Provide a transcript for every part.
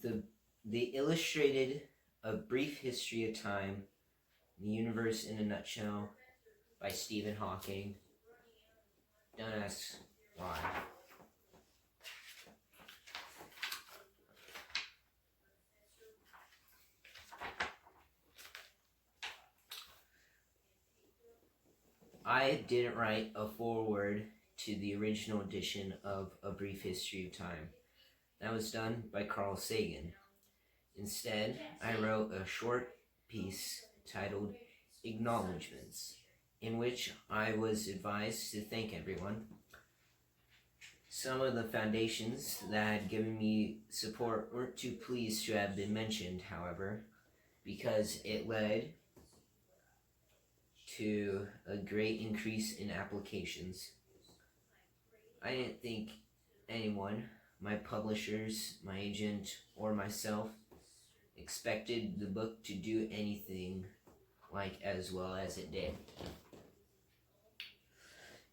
the illustrated A Brief History of Time, The Universe in a Nutshell by Stephen Hawking. Don't ask why. I didn't write a foreword to the original edition of A Brief History of Time. That was done by Carl Sagan. Instead, I wrote a short piece titled Acknowledgements, in which I was advised to thank everyone. Some of the foundations that had given me support weren't too pleased to have been mentioned, however, because it led to a great increase in applications. I didn't think anyone, my publishers, my agent, or myself, expected the book to do anything like as well as it did.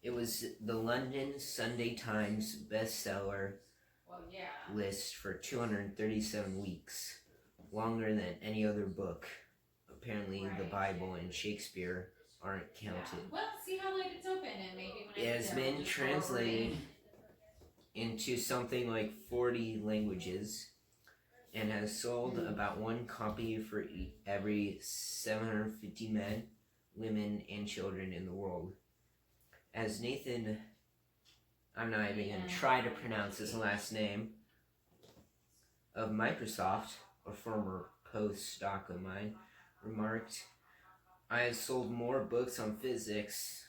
It was the London Sunday Times bestseller list for 237 weeks, longer than any other book. Apparently, the Bible and Shakespeare aren't counted. Well, see how late it's open, and maybe when it has been translated into something like 40 languages and has sold about one copy for every 750 men, women, and children in the world. As Nathan, I'm not even going to try to pronounce his last name, of Microsoft, a former postdoc of mine, remarked, I have sold more books on physics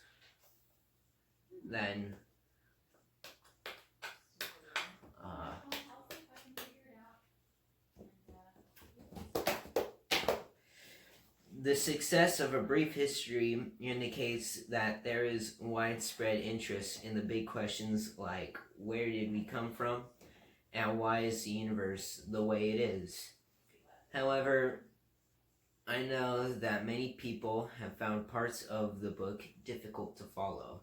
than the success of A Brief History indicates that there is widespread interest in the big questions like where did we come from and why is the universe the way it is. However, I know that many people have found parts of the book difficult to follow.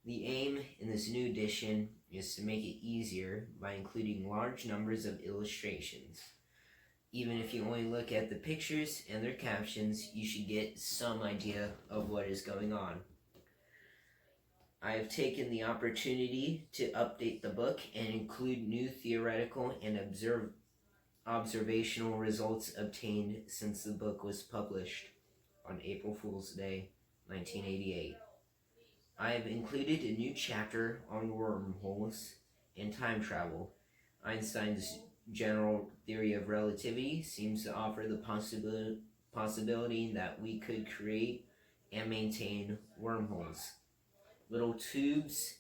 The aim in this new edition is to make it easier by including large numbers of illustrations. Even if you only look at the pictures and their captions, you should get some idea of what is going on. I have taken the opportunity to update the book and include new theoretical and observational results obtained since the book was published on April Fool's Day, 1988. I have included a new chapter on wormholes and time travel. Einstein's general theory of relativity seems to offer the possibility that we could create and maintain wormholes, little tubes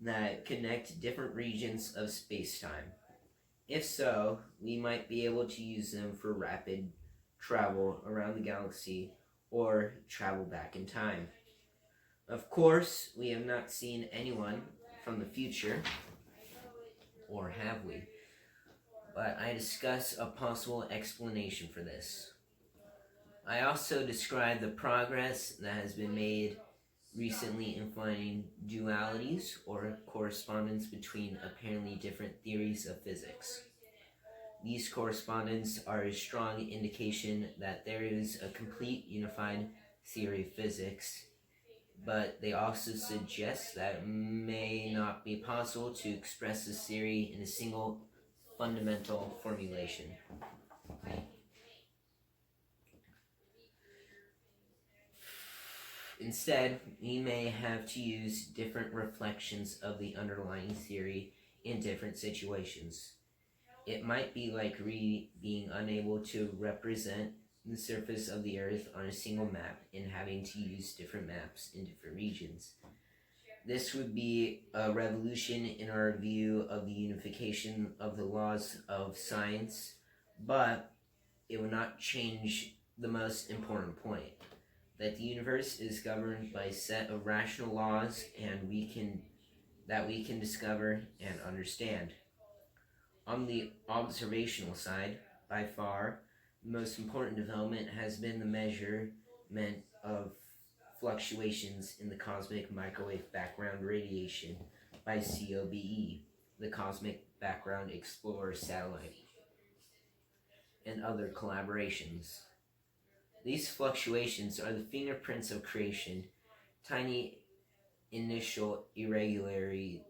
that connect different regions of space-time. If so, we might be able to use them for rapid travel around the galaxy or travel back in time. Of course, we have not seen anyone from the future, or have we? But I discuss a possible explanation for this. I also describe the progress that has been made recently in finding dualities or correspondence between apparently different theories of physics. These correspondences are a strong indication that there is a complete unified theory of physics, but they also suggest that it may not be possible to express this theory in a single fundamental formulation. Instead, we may have to use different reflections of the underlying theory in different situations. It might be like being unable to represent the surface of the Earth on a single map and having to use different maps in different regions. This would be a revolution in our view of the unification of the laws of science, but it would not change the most important point, that the universe is governed by a set of rational laws and we can discover and understand. On the observational side, by far, the most important development has been the measurement of fluctuations in the cosmic microwave background radiation by COBE, the Cosmic Background Explorer satellite. and other collaborations. These fluctuations are the fingerprints of creation, tiny initial irregularities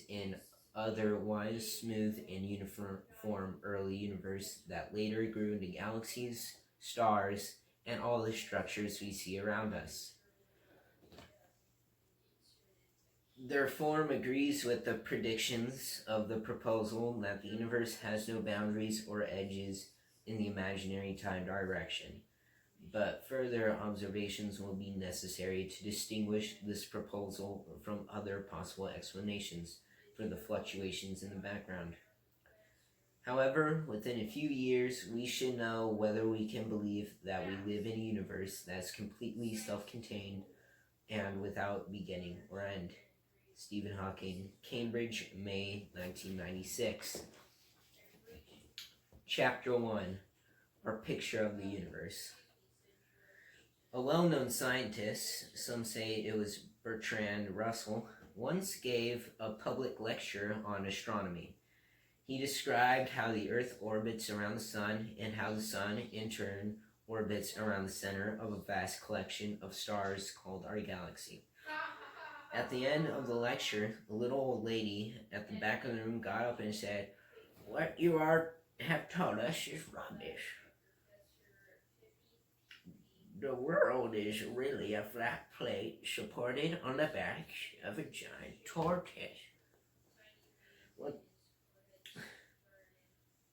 in otherwise smooth and uniform early universe that later grew into galaxies, stars, and all the structures we see around us. Their form agrees with the predictions of the proposal that the universe has no boundaries or edges in the imaginary time direction, but further observations will be necessary to distinguish this proposal from other possible explanations for the fluctuations in the background. However, within a few years, we should know whether we can believe that we live in a universe that is completely self-contained and without beginning or end. Stephen Hawking, Cambridge, May 1996. Chapter 1, Our Picture of the Universe. A well-known scientist, some say it was Bertrand Russell, once gave a public lecture on astronomy. He described how the Earth orbits around the Sun and how the Sun, in turn, orbits around the center of a vast collection of stars called our galaxy. At the end of the lecture, a little old lady at the back of the room got up and said, "What you have taught us is rubbish. The world is really a flat plate supported on the back of a giant tortoise." Well,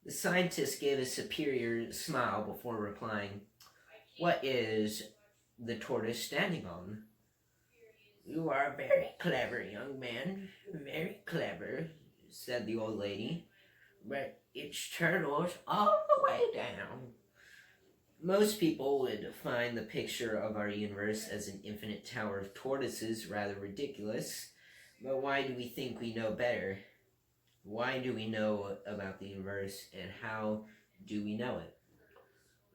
the scientist gave a superior smile before replying, "What is the tortoise standing on?" "You are very clever, young man, very clever," said the old lady, "but its turtles all the way down." Most people would find the picture of our universe as an infinite tower of tortoises rather ridiculous, but why do we think we know better? Why do we know about the universe, and how do we know it?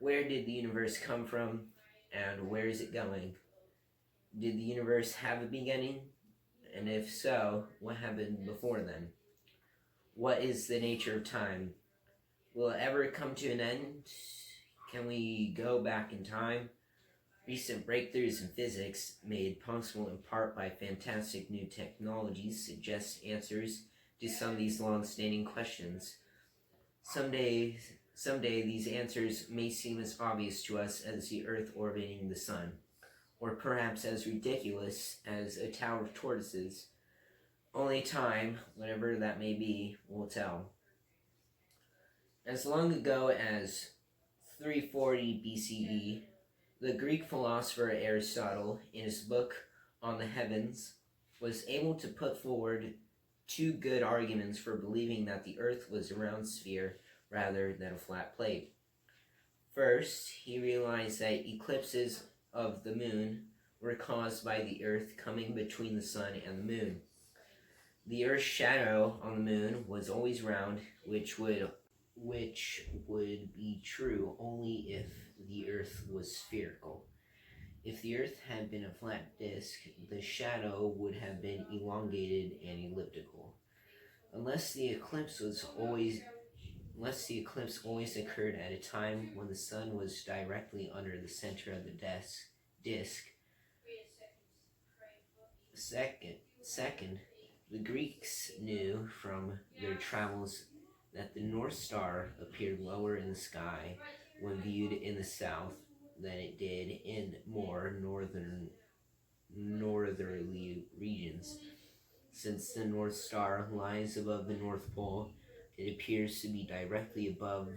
Where did the universe come from, and where is it going? Did the universe have a beginning? And if so, what happened before then? What is the nature of time? Will it ever come to an end? Can we go back in time? Recent breakthroughs in physics, made possible in part by fantastic new technologies, suggest answers to some of these long-standing questions. Someday these answers may seem as obvious to us as the Earth orbiting the Sun, or perhaps as ridiculous as a tower of tortoises. Only time, whatever that may be, will tell. As long ago as 340 BCE, the Greek philosopher Aristotle, in his book On the Heavens, was able to put forward two good arguments for believing that the Earth was a round sphere rather than a flat plate. First, he realized that eclipses of the moon were caused by the Earth coming between the Sun and the moon. The Earth's shadow on the moon was always round, which would be true only if the Earth was spherical. If the Earth had been a flat disk, the shadow would have been elongated and elliptical. Unless the eclipse always occurred at a time when the Sun was directly under the center of the disk. Second, the Greeks knew from their travels that the North Star appeared lower in the sky when viewed in the south than it did in more northerly regions. Since the North Star lies above the North Pole, it appears to be directly above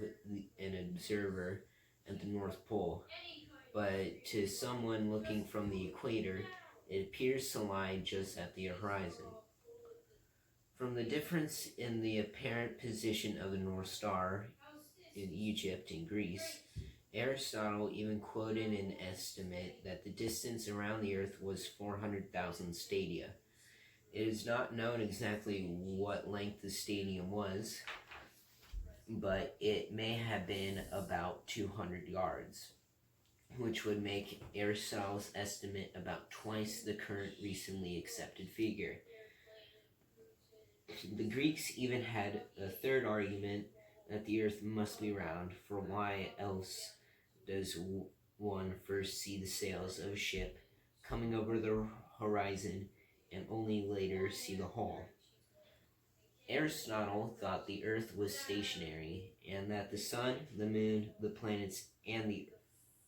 an observer at the North Pole. But to someone looking from the equator, it appears to lie just at the horizon. From the difference in the apparent position of the North Star in Egypt and Greece, Aristotle even quoted an estimate that the distance around the Earth was 400,000 stadia. It is not known exactly what length the stadium was, but it may have been about 200 yards, which would make Aristotle's estimate about twice the current recently accepted figure. The Greeks even had a third argument that the earth must be round, for why else does one first see the sails of a ship coming over the horizon and only later see the hull? Aristotle thought the earth was stationary and that the sun, the moon, the planets, and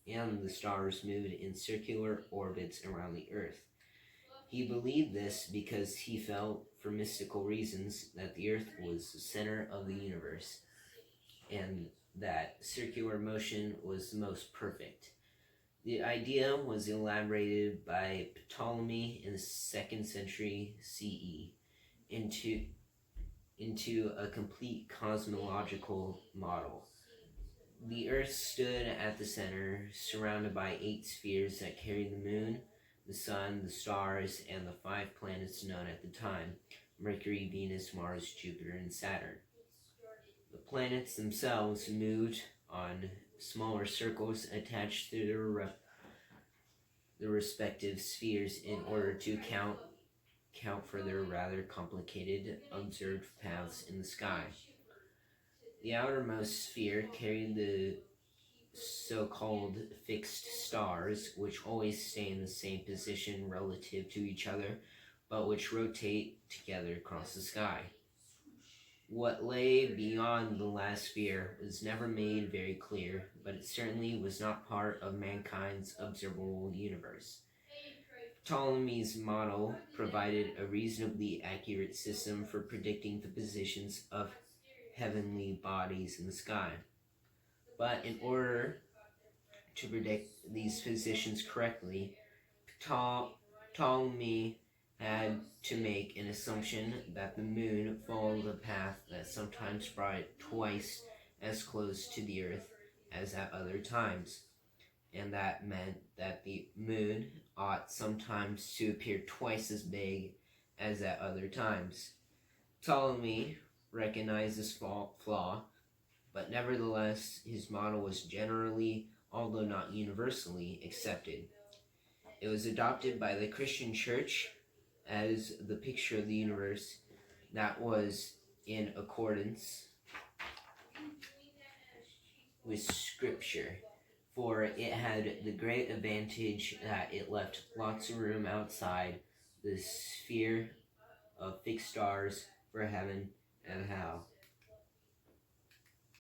the stars moved in circular orbits around the earth. He believed this because he felt, for mystical reasons, that the earth was the center of the universe and that circular motion was the most perfect. The idea was elaborated by Ptolemy in the 2nd century CE into a complete cosmological model. The earth stood at the center, surrounded by 8 spheres that carried the moon, the sun, the stars, and the 5 planets known at the time: Mercury, Venus, Mars, Jupiter, and Saturn. The planets themselves moved on smaller circles attached to their respective spheres in order to account for their rather complicated observed paths in the sky. The outermost sphere carried the so-called fixed stars, which always stay in the same position relative to each other, but which rotate together across the sky. What lay beyond the last sphere was never made very clear, but it certainly was not part of mankind's observable universe. Ptolemy's model provided a reasonably accurate system for predicting the positions of heavenly bodies in the sky. But in order to predict these positions correctly, Ptolemy had to make an assumption that the moon followed a path that sometimes brought it twice as close to the earth as at other times, and that meant that the moon ought sometimes to appear twice as big as at other times. Ptolemy recognized this flaw, but nevertheless his model was generally, although not universally, accepted. It was adopted by the Christian Church as the picture of the universe that was in accordance with Scripture, for it had the great advantage that it left lots of room outside the sphere of fixed stars for heaven and hell.